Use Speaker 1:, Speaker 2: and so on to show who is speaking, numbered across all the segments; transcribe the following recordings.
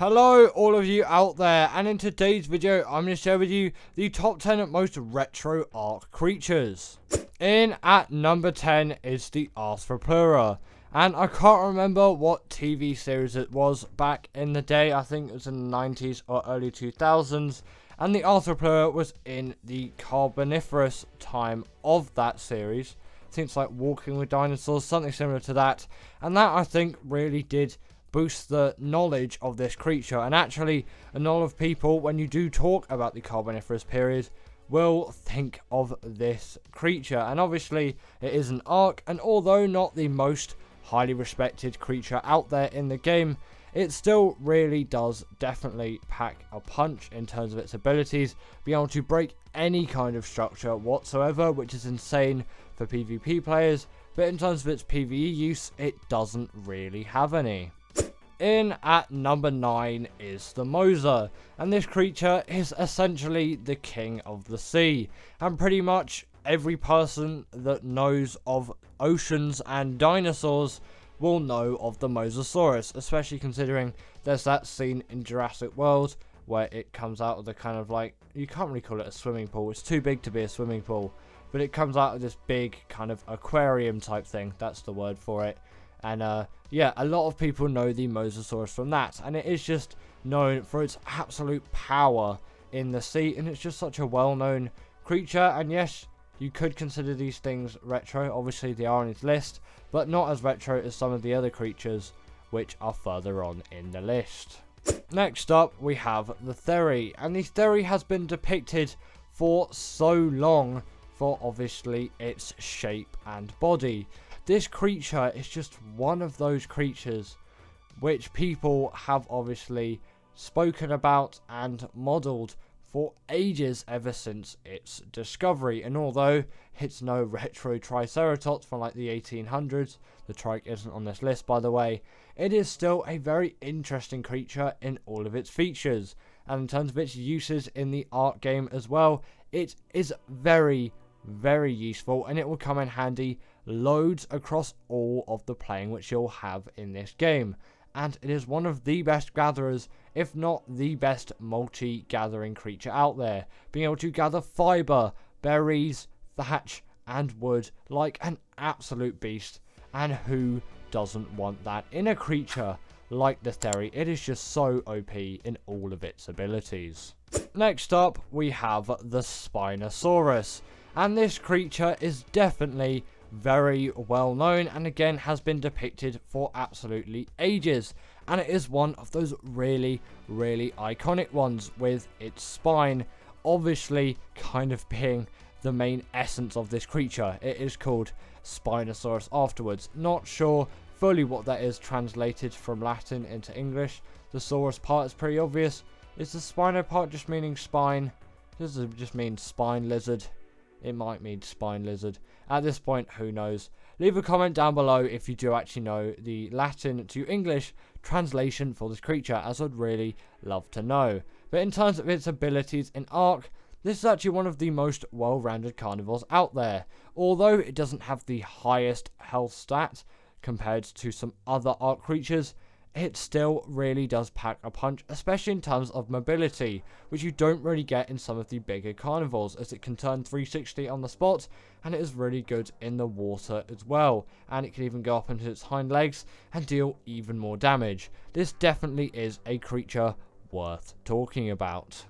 Speaker 1: Hello all of you out there, and in today's video I'm going to share with you the top 10 most retro Ark creatures. In at number 10 is the Raasclark, and I can't remember what TV series it was back in the day. I think it was in the 90s or early 2000s, and the Raasclark was in the Carboniferous time of that series. I think it's like Walking with Dinosaurs, something similar to that, and that I think really did boost the knowledge of this creature. And actually, a lot of people, when you do talk about the Carboniferous period, will think of this creature. And obviously it is an Ark, and although not the most highly respected creature out there in the game, it still really does definitely pack a punch in terms of its abilities, being able to break any kind of structure whatsoever, which is insane for PvP players, but in terms of its PvE use, it doesn't really have any. In at number 9 is the Mosa, and this creature is essentially the king of the sea, and pretty much every person that knows of oceans and dinosaurs will know of the Mosasaurus, especially considering there's that scene in Jurassic World where it comes out of the kind of like, you can't really call it a swimming pool, it's too big to be a swimming pool, but it comes out of this big kind of aquarium type thing, that's the word for it. And yeah, a lot of people know the Mosasaurus from that, and it is just known for its absolute power in the sea, and it's just such a well-known creature. And yes, you could consider these things retro, obviously they are on its list, but not as retro as some of the other creatures which are further on in the list. Next up, we have the Theory, and the Theory has been depicted for so long for obviously its shape and body. This creature is just one of those creatures which people have obviously spoken about and modelled for ages, ever since its discovery. And although it's no retro Triceratops from like the 1800s, the trike isn't on this list by the way, it is still a very interesting creature in all of its features. And in terms of its uses in the Ark game as well, it is very useful, and it will come in handy loads across all of the playing which you'll have in this game. And it is one of the best gatherers, if not the best multi-gathering creature out there, being able to gather fiber, berries, thatch and wood like an absolute beast. And who doesn't want that in a creature like the Theory? It is just so OP in all of its abilities. Next up, we have the Spinosaurus, and this creature is definitely very well known, and again has been depicted for absolutely ages, and it is one of those really iconic ones, with its spine obviously kind of being the main essence of this creature. It is called Spinosaurus afterwards. Not sure fully what that is translated from Latin into English. The saurus part is pretty obvious. Is the spino part just meaning spine? Does it just mean spine lizard? It might mean spine lizard. At this point, who knows? Leave a comment down below if you do actually know the Latin to English translation for this creature, as I'd really love to know. But in terms of its abilities in Ark, this is actually one of the most well-rounded carnivores out there. Although it doesn't have the highest health stat compared to some other Ark creatures, it still really does pack a punch, especially in terms of mobility, which you don't really get in some of the bigger carnivores, as it can turn 360 on the spot, and it is really good in the water as well, and it can even go up into its hind legs and deal even more damage. This definitely is a creature worth talking about.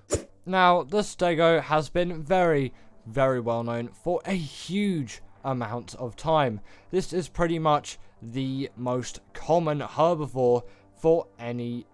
Speaker 1: Now, the Sego has been very well known for a huge amount of time. This is pretty much the most common herbivore for any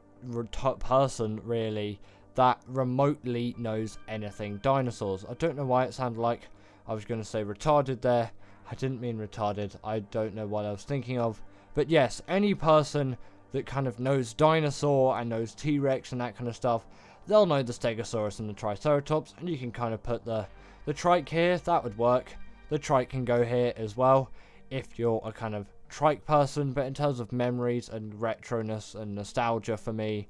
Speaker 1: person really that remotely knows anything dinosaurs. I don't know why it sounded like I was going to say retarded there. I didn't mean retarded. I don't know what I was thinking of. But yes, any person that kind of knows dinosaur and knows T-Rex and that kind of stuff, they'll know the Stegosaurus and the Triceratops, and you can kind of put the trike here. That would work. The trike can go here as well if you're a kind of trike person, but in terms of memories and retroness and nostalgia for me,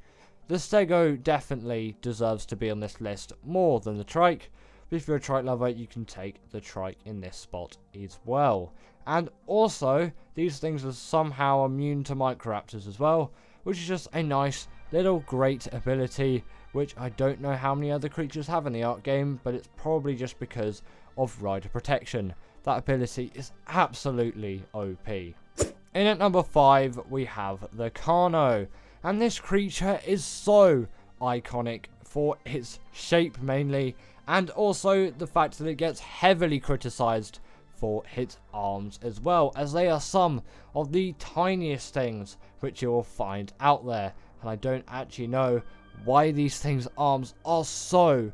Speaker 1: the Sego definitely deserves to be on this list more than the trike. But if you're a trike lover, you can take the trike in this spot as well. And also, these things are somehow immune to Microraptors as well, which is just a nice little great ability, which I don't know how many other creatures have in the Ark game, but it's probably just because of rider protection. That ability is absolutely OP. In at number 5, we have the Carno, and this creature is so iconic for its shape mainly, and also the fact that it gets heavily criticized for its arms as well, as they are some of the tiniest things which you will find out there. And I don't actually know why these things' arms are so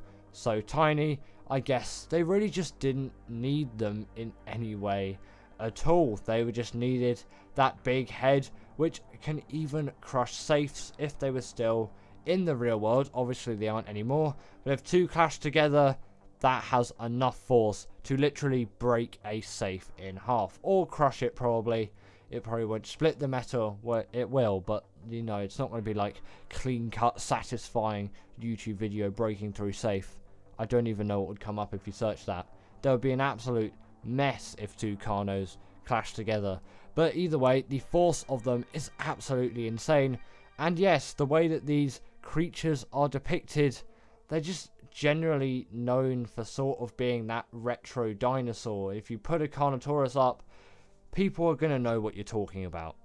Speaker 1: tiny. I guess they really just didn't need them in any way at all. They were just needed that big head, which can even crush safes if they were still in the real world. Obviously they aren't anymore, but if two clash together, that has enough force to literally break a safe in half, or crush it. Probably it probably won't split the metal, well, it will, but you know, it's not going to be like clean cut satisfying YouTube video breaking through safe. I don't even know what would come up if you search that. There would be an absolute mess if two Carnos clash together. But either way, the force of them is absolutely insane. And yes, the way that these creatures are depicted, they're just generally known for sort of being that retro dinosaur. If you put a Carnotaurus up, people are going to know what you're talking about.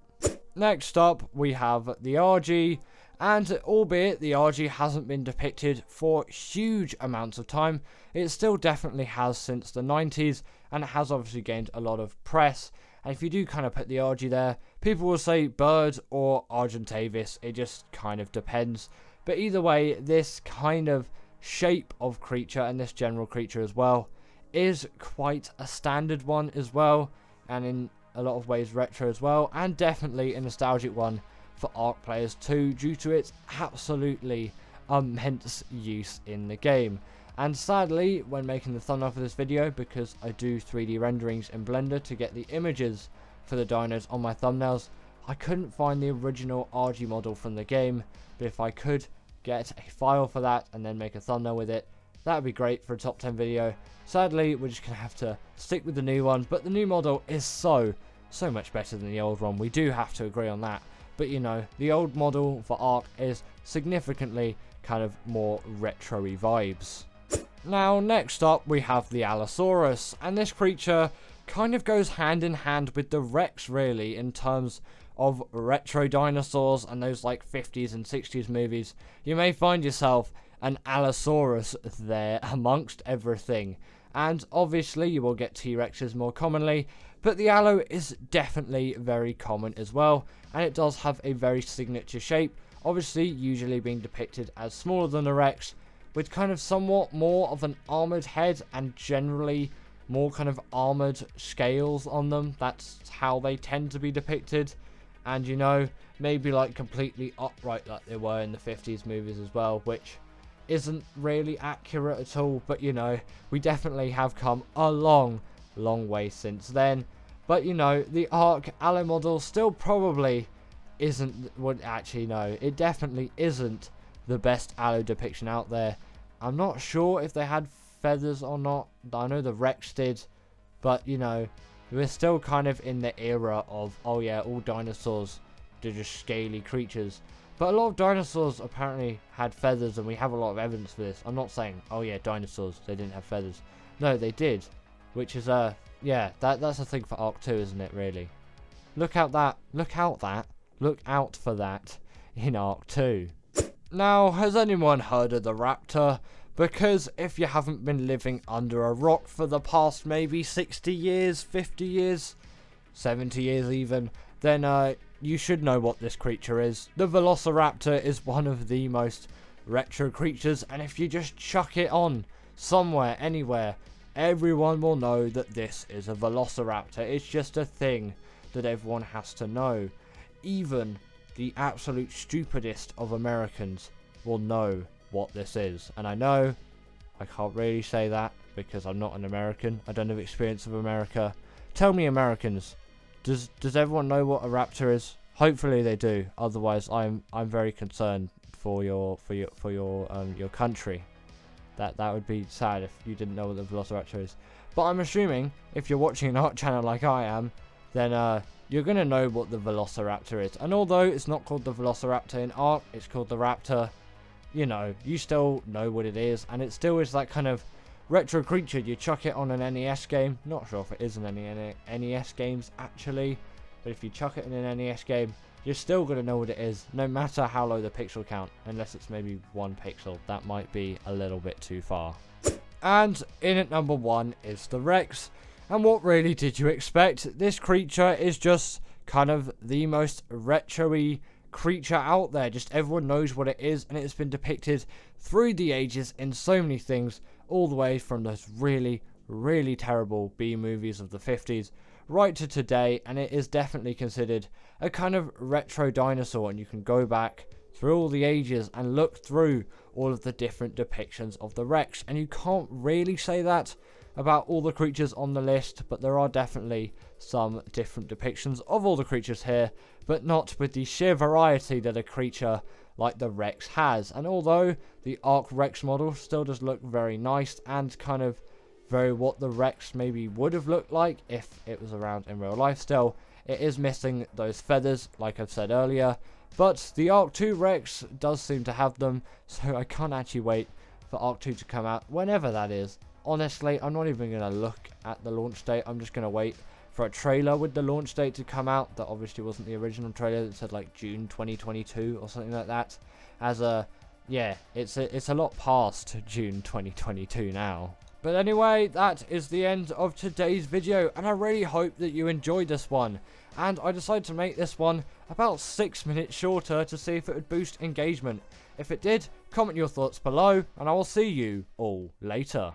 Speaker 1: Next up, we have the RG, and albeit the RG hasn't been depicted for huge amounts of time, it still definitely has since the 90s, and it has obviously gained a lot of press. And if you do kind of put the RG there, people will say bird or Argentavis, it just kind of depends. But either way, this kind of shape of creature, and this general creature as well, is quite a standard one as well, and in a lot of ways retro as well, and definitely a nostalgic one for Ark players too, due to its absolutely immense use in the game. And sadly, when making the thumbnail for this video, because I do 3D renderings in Blender to get the images for the dinos on my thumbnails, I couldn't find the original RG model from the game. But if I could get a file for that and then make a thumbnail with it, that would be great for a top 10 video. Sadly, we're just going to have to stick with the new one, but the new model is so much better than the old one. We do have to agree on that. But you know, the old model for Ark is significantly kind of more retro-y vibes. Now, next up, we have the Allosaurus, and this creature kind of goes hand in hand with the Rex, really, in terms of retro dinosaurs and those like 50s and 60s movies. You may find yourself an Allosaurus there amongst everything, and obviously you will get T-Rexes more commonly, but the Allo is definitely very common as well, and it does have a very signature shape, obviously usually being depicted as smaller than a Rex, with kind of somewhat more of an armored head and generally more kind of armored scales on them. That's how they tend to be depicted. And you know, maybe like completely upright like they were in the 50s movies as well, which isn't really accurate at all. But you know, we definitely have come a long way since then. But you know, the Ark Allo model still probably isn't, well, actually no, it definitely isn't the best Allo depiction out there. I'm not sure if they had feathers or not. I know the Rex did, but you know, we're still kind of in the era of, oh yeah, all dinosaurs are just scaly creatures. But a lot of dinosaurs apparently had feathers, and we have a lot of evidence for this. I'm not saying, oh yeah, dinosaurs, they didn't have feathers. No, they did, which is yeah, that's a thing for Ark 2, isn't it, really? Look out for that in Ark 2. Now, has anyone heard of the Raptor? Because if you haven't been living under a rock for the past maybe 60 years, 50 years, 70 years even, then you should know what this creature is. The Velociraptor is one of the most retro creatures, and if you just chuck it on somewhere, anywhere, everyone will know that this is a Velociraptor. It's just a thing that everyone has to know. Even the absolute stupidest of Americans will know what this is. And I know I can't really say that because I'm not an American. I don't have experience of America. Tell me, Americans, does everyone know what a raptor is? Hopefully they do. Otherwise, I'm very concerned for your country. That would be sad if you didn't know what the Velociraptor is. But I'm assuming if you're watching an art channel like I am, then you're going to know what the Velociraptor is. And although it's not called the Velociraptor in Ark, it's called the Raptor, you know, you still know what it is. And it still is that kind of retro creature. You chuck it on an NES game. Not sure if it is in any NES games, actually. But if you chuck it in an NES game, you're still going to know what it is, no matter how low the pixel count. Unless it's maybe 1 pixel. That might be a little bit too far. And in at number 1 is the Rex. And what really did you expect? This creature is just kind of the most retro-y creature out there. Just everyone knows what it is, and it's been depicted through the ages in so many things, all the way from those really, really terrible B movies of the 50s right to today, and it is definitely considered a kind of retro dinosaur. And you can go back through all the ages and look through all of the different depictions of the Rex, and you can't really say that about all the creatures on the list, but there are definitely some different depictions of all the creatures here, but not with the sheer variety that a creature like the Rex has. And although the Ark Rex model still does look very nice and kind of very what the Rex maybe would have looked like if it was around in real life, still it is missing those feathers, like I've said earlier. But the Ark 2 Rex does seem to have them, so I can't actually wait for Ark 2 to come out, whenever that is. Honestly, I'm not even going to look at the launch date. I'm just going to wait for a trailer with the launch date to come out. That obviously wasn't the original trailer. It said like June 2022 or something like that. Yeah, it's a lot past June 2022 now. But anyway, that is the end of today's video, and I really hope that you enjoyed this one. And I decided to make this one about 6 minutes shorter to see if it would boost engagement. If it did, comment your thoughts below, and I will see you all later.